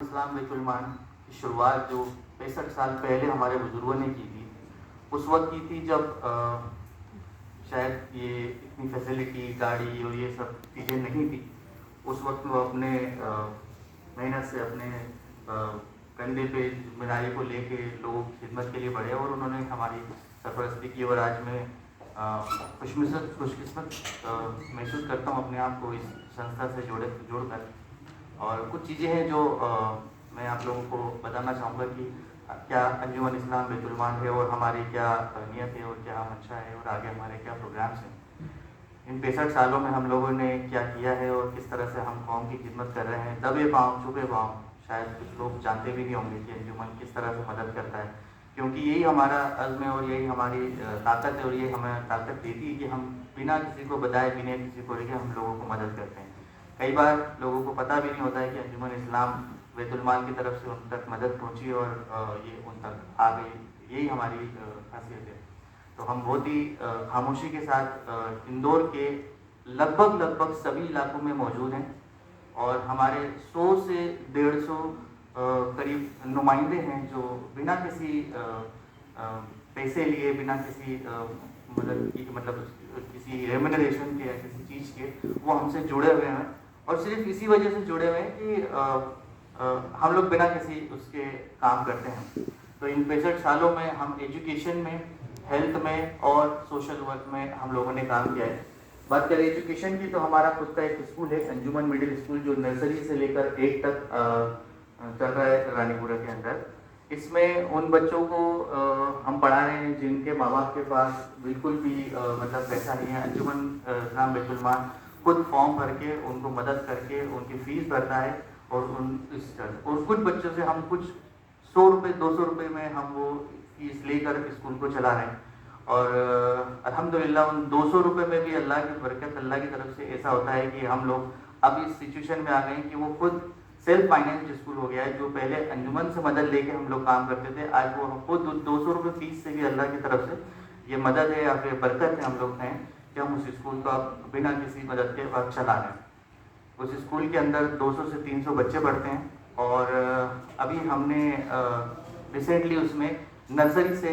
इस्लाम बैतुल-माल की शुरुआत जो 65 साल पहले हमारे बुजुर्गों ने की थी, उस वक़्त की थी जब शायद ये इतनी फैसिलिटी, गाड़ी और ये सब चीज़ें नहीं थी। उस वक़्त वो अपने मेहनत से अपने कंधे पे ज़िम्मेदारी को लेके लोगों की खिदमत के लिए बढ़े और उन्होंने हमारी सरपरस्ती की। और आज मैं खुशकिस्मत महसूस करता हूँ अपने आप को इस संस्था से जोड़कर। और कुछ चीज़ें हैं जो मैं आप लोगों को बताना चाहूँगा कि क्या अंजुमन इस्लाम बैतुल-माल है और हमारी क्या नीयत है और क्या मंशा है और आगे हमारे क्या प्रोग्राम्स हैं। इन 65 सालों में हम लोगों ने क्या किया है और किस तरह से हम कौम की खिदमत कर रहे हैं। दबे पाँव छुपे पाँव, शायद कुछ लोग जानते भी नहीं होंगे कि अंजुमन किस तरह से मदद करता है, क्योंकि यही हमारा अज़्म है और यही हमारी ताकत है और ये हमें ताकत देती है कि हम बिना किसी को बताए, बिना किसी को लेके हम लोगों को मदद करते हैं। कई बार लोगों को पता भी नहीं होता है कि अंजुमन इस्लाम बैतुल-माल की तरफ से उन तक मदद पहुंची और ये उन तक आ गई। यही हमारी खासियत है। तो हम बहुत ही खामोशी के साथ इंदौर के लगभग सभी इलाकों में मौजूद हैं और हमारे 100 से 150 करीब नुमाइंदे हैं जो बिना किसी पैसे लिए, बिना किसी मदद की, मतलब किसी रेम्यूनरेशन के या किसी चीज़ के, वो हमसे जुड़े हुए हैं। और सिर्फ इसी वजह से जुड़े हुए हैं कि हम लोग बिना किसी उसके काम करते हैं। तो इन 65 सालों में हम एजुकेशन में, हेल्थ में और सोशल वर्क में हम लोगों ने काम किया है। बात करें एजुकेशन की तो हमारा खुद का एक स्कूल है, अंजुमन मिडिल स्कूल, जो नर्सरी से लेकर 8 तक चल रहा है रानीपुरा के अंदर। इसमें उन बच्चों को हम पढ़ा रहे हैं जिनके माँ बाप के पास बिल्कुल भी मतलब पैसा नहीं है। अंजुमन इस्लाम बैतुल-माल खुद फॉर्म भर के उनको मदद करके उनकी फीस भरता है और कुछ बच्चों से हम कुछ 100 रुपये 200 रुपये में हम वो फीस लेकर स्कूल को चला रहे हैं। और अल्हम्दुलिल्लाह उन 200 रुपये में भी अल्लाह की बरकत, अल्लाह की तरफ से ऐसा होता है कि हम लोग अब इस सिचुएशन में आ गए हैं कि वो खुद सेल्फ फाइनेंस स्कूल हो गया है। जो पहले अंजुमन से मदद लेके हम लोग काम करते थे, आज वो खुद 200 रुपये फीस से भी अल्लाह की तरफ से ये मदद है या फिर बरकत है हम लोग हैं कि हम उस स्कूल को अब बिना किसी मदद के अब चला रहे हैं। उस स्कूल के अंदर 200 से 300 बच्चे पढ़ते हैं और अभी हमने रिसेंटली उसमें नर्सरी से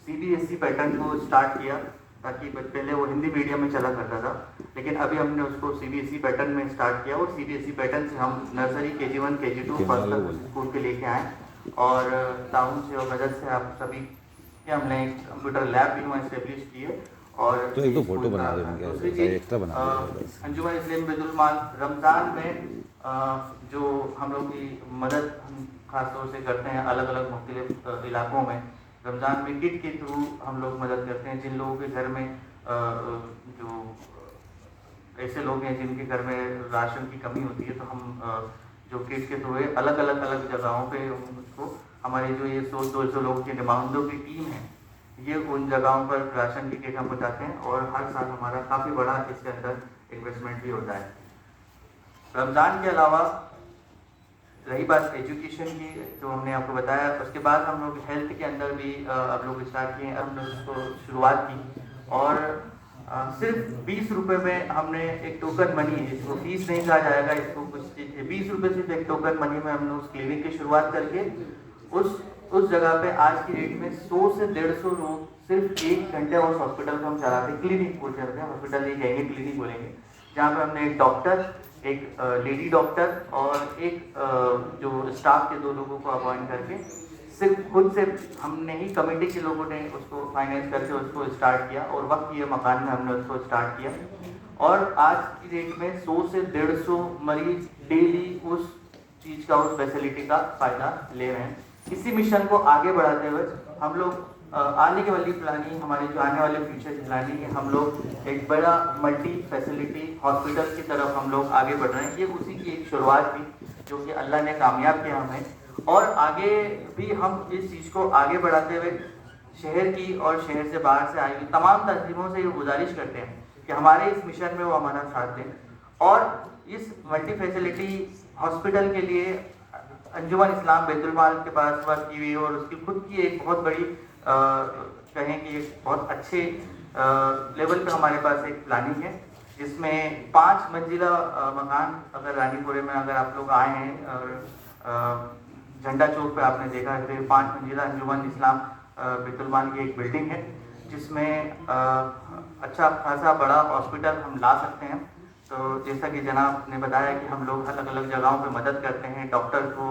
CBSE पैटर्न को स्टार्ट किया, ताकि पहले वो हिंदी मीडियम में चला करता था, लेकिन अभी हमने उसको CBSE पैटर्न में स्टार्ट किया और CBSE पैटर्न से हम नर्सरी KG1 KG2 फर्स्ट तक स्कूल के लेके आए। और ताउन से और मदद से आप सभी के हमने एक कंप्यूटर लैब भी वहाँ इस्टेब्लिश की है। और तो एक दो फोटो बना दो, दूसरी चीज अंजुमन इस्लाम बैतुल-माल रमज़ान में जो हम लोग की मदद हम खासतौर से करते हैं अलग अलग मुख्तलिफ इलाकों में। रमज़ान में किट के थ्रू हम लोग मदद करते हैं जिन लोगों के घर में जो ऐसे लोग हैं जिनके घर में राशन की कमी होती है, तो हम जो किट के थ्रू अलग अलग जगहों पे उसको, हमारे जो ये 100-200 लोगों के नुमाइंदों की टीम है, ये उन जगहों पर राशन की किट हम बताते हैं और हर साल हमारा काफ़ी बड़ा इसके अंदर इन्वेस्टमेंट भी होता है। रमज़ान के अलावा रही बात एजुकेशन की, जो हमने आपको बताया, उसके बाद हम लोग हेल्थ के अंदर भी अब लोग स्टार्ट किए, हमने उसको शुरुआत की और सिर्फ 20 रुपये में हमने एक टोकन मनी, इसको फीस नहीं कहा जाएगा, इसको कुछ 20 रुपये सिर्फ एक टोकन मनी में हमने उस क्लिनिक की शुरुआत करके उस जगह पे आज की डेट में 100 से 150 लोग सिर्फ 1 घंटे उस हॉस्पिटल को हम चलाते हैं, क्लिनिक बोल सकते हैं, हॉस्पिटल नहीं कहेंगे, क्लिनिक बोलेंगे, जहाँ पे हमने एक डॉक्टर, एक लेडी डॉक्टर और एक जो स्टाफ के 2 लोगों को अपॉइंट करके सिर्फ खुद से हमने ही, कमेटी के लोगों ने उसको फाइनेंस करके उसको स्टार्ट किया और वक्त ये मकान में हमने उसको स्टार्ट किया। और आज की डेट में 100 से 150 मरीज डेली उस चीज़ का, उस फैसिलिटी का फ़ायदा ले रहे हैं। इसी मिशन को आगे बढ़ाते हुए हम लोग आने की वाली प्लानिंग, हमारी जो आने वाले फ्यूचर की प्लानिंग है, हम लोग एक बड़ा मल्टी फैसिलिटी हॉस्पिटल की तरफ हम लोग आगे बढ़ रहे हैं। ये उसी की एक शुरुआत थी जो कि अल्लाह ने कामयाब किया हमें, और आगे भी हम इस चीज़ को आगे बढ़ाते हुए शहर की और शहर से बाहर से आई हुई तमाम तंजीमों से ये गुजारिश करते हैं कि हमारे इस मिशन में वो हमारा साथ दें। और इस मल्टी फैसिलिटी हॉस्पिटल के लिए अंजुमन इस्लाम बैतुल-माल के पास वर्क की हुई और उसकी खुद की एक बहुत बड़ी कहें कि एक बहुत अच्छे लेवल पे हमारे पास एक प्लानिंग है, जिसमें 5 मंजिला मकान, अगर रानीपुरे में अगर आप लोग आए हैं और झंडा चौक पे आपने देखा है 5 मंजिला अंजुमन इस्लाम बैतुल-माल की एक बिल्डिंग है, जिसमें अच्छा खासा बड़ा हॉस्पिटल हम ला सकते हैं। तो जैसा कि जनाब ने बताया कि हम लोग अलग अलग जगहों पे मदद करते हैं, डॉक्टर को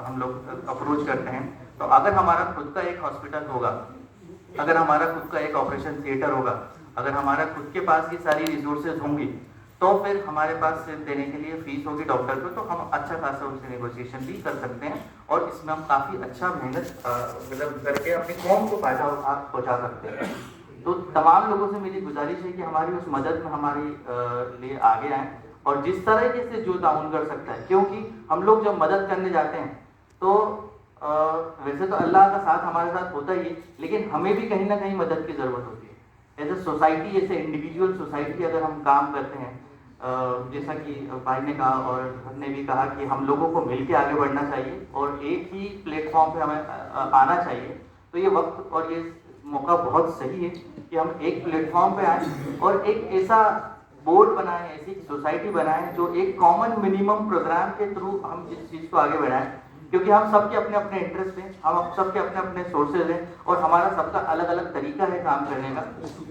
हम लोग अप्रोच करते हैं। तो अगर हमारा खुद का एक हॉस्पिटल होगा, अगर हमारा खुद का एक ऑपरेशन थिएटर होगा, अगर हमारा खुद के पास ये सारी रिसोर्सेज होंगी, तो फिर हमारे पास देने के लिए फीस होगी डॉक्टर को, तो हम अच्छा खासा उनसे नेगोशिएशन भी कर सकते हैं और इसमें हम काफ़ी अच्छा मेहनत मतलब करके अपनी कौम को फायदा पहुँचा सकते हैं। तो तमाम लोगों से मेरी गुजारिश है कि हमारी उस मदद में हमारी लिए आगे आएँ और जिस तरीके से जो ताउन कर सकता है, क्योंकि हम लोग जब मदद करने जाते हैं तो वैसे तो अल्लाह का साथ हमारे साथ होता ही है, लेकिन हमें भी कहीं ना कहीं मदद की ज़रूरत होती है। एज ए सोसाइटी, जैसे इंडिविजुअल सोसाइटी अगर हम काम करते हैं, जैसा कि भाई ने कहा और हमने भी कहा कि हम लोगों को मिलकर आगे बढ़ना चाहिए और एक ही प्लेटफॉर्म पे हमें आना चाहिए। तो ये वक्त और ये मौका बहुत सही है कि हम एक प्लेटफॉर्म पे आए और एक ऐसा बोर्ड बनाएं, ऐसी सोसाइटी बनाएं जो एक कॉमन मिनिमम प्रोग्राम के थ्रू हम इस चीज़ को आगे बढ़ाएं, क्योंकि हम सबके अपने अपने इंटरेस्ट हैं, हम सबके अपने अपने सोर्सेज हैं और हमारा सबका अलग अलग तरीका है काम करने का।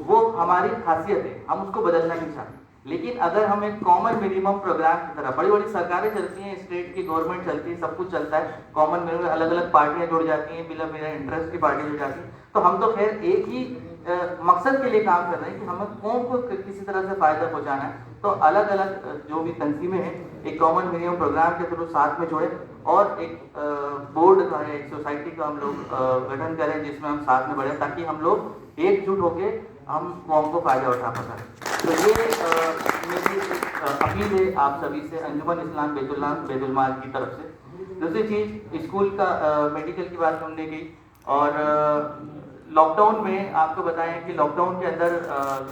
वो हमारी खासियत है, हम उसको बदलना नहीं चाहते। लेकिन अगर हम एक कॉमन मिनिमम प्रोग्राम की तरह, बड़ी बड़ी सरकारें चलती हैं, स्टेट की गवर्नमेंट चलती है, सब कुछ चलता है, कॉमन मिनिमम अलग अलग पार्टियां जुड़ जाती हैं, बिना मेरा इंटरेस्ट की पार्टी जुड़ जाती है, तो हम तो खैर एक ही मकसद के लिए काम कर रहे हैं कि हमें कौम को किसी तरह से फायदा पहुंचाना है। तो अलग अलग जो भी तंजीमें हैं एक कॉमन मिनिमम प्रोग्राम के थ्रू साथ में जुड़े और एक बोर्ड का, एक सोसाइटी का हम लोग गठन करें जिसमें हम साथ में बढ़े, ताकि हम लोग एकजुट होकर हम कौम को फायदा उठा सकें। तो ये मेरी अपील है आप सभी से, अंजुमन इस्लाम बैतुल-माल की तरफ से। दूसरी चीज़, स्कूल का मेडिकल की बात हमने की और लॉकडाउन में आपको बताएं कि लॉकडाउन के अंदर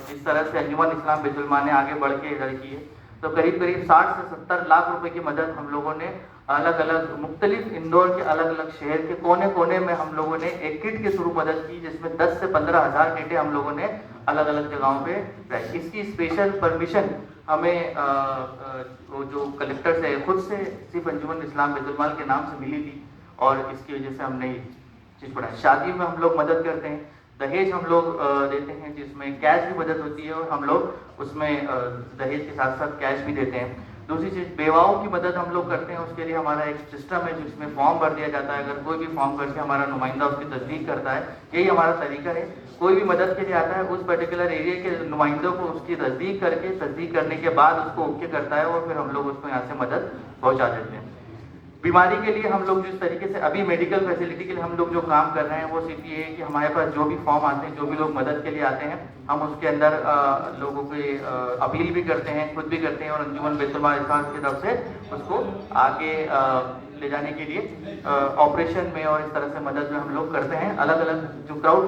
जिस तरह से अंजुमन इस्लाम बैतुल-माल ने आगे बढ़ के इधर की है, तो करीब करीब 60 से 70 लाख रुपए की मदद हम लोगों ने अलग अलग मुख्तलिफ इंदौर के अलग अलग शहर के कोने कोने में हम लोगों ने एक किट के थ्रू मदद की, जिसमें 10 से 15 हज़ार किटें हम लोगों ने अलग अलग जगहों पे। इसकी स्पेशल परमिशन हमें वो जो कलेक्टर से खुद से सिर्फ अंजुमन इस्लाम बैतुल-माल के नाम से मिली थी और इसकी वजह से हमने चीज़ बढ़ाई। शादी में हम लोग मदद करते हैं, दहेज हम लोग देते हैं, जिसमें कैश भी मदद होती है और हम लोग उसमें दहेज के साथ साथ कैश भी देते हैं। दूसरी चीज़, बेवाओं की मदद हम लोग करते हैं, उसके लिए हमारा एक सिस्टम है जिसमें फॉर्म भर दिया जाता है। अगर कोई भी फॉर्म भर के हमारा नुमाइंदा उसकी तस्दीक करता है, यही हमारा तरीका है। कोई भी मदद के लिए आता है, उस पर्टिकुलर एरिया के नुमाइंदों को उसकी तस्दीक करके, तस्दीक करने के बाद उसको ओके करता है और फिर हम लोग उसको यहाँ से मदद पहुँचा देते हैं। बीमारी के लिए हम लोग जिस तरीके से अभी मेडिकल फैसिलिटी के लिए हम लोग जो काम कर रहे हैं वो सिर्फ ये है कि हमारे पास जो भी फॉर्म आते हैं, जो भी लोग मदद के लिए आते हैं, हम उसके अंदर लोगों के अपील भी करते हैं, खुद भी करते हैं और अंजुमन बैतुल-माल की तरफ से उसको आगे ले जाने के लिए ऑपरेशन में और इस तरह से मदद में हम लोग करते हैं। अलग अलग जो क्राउड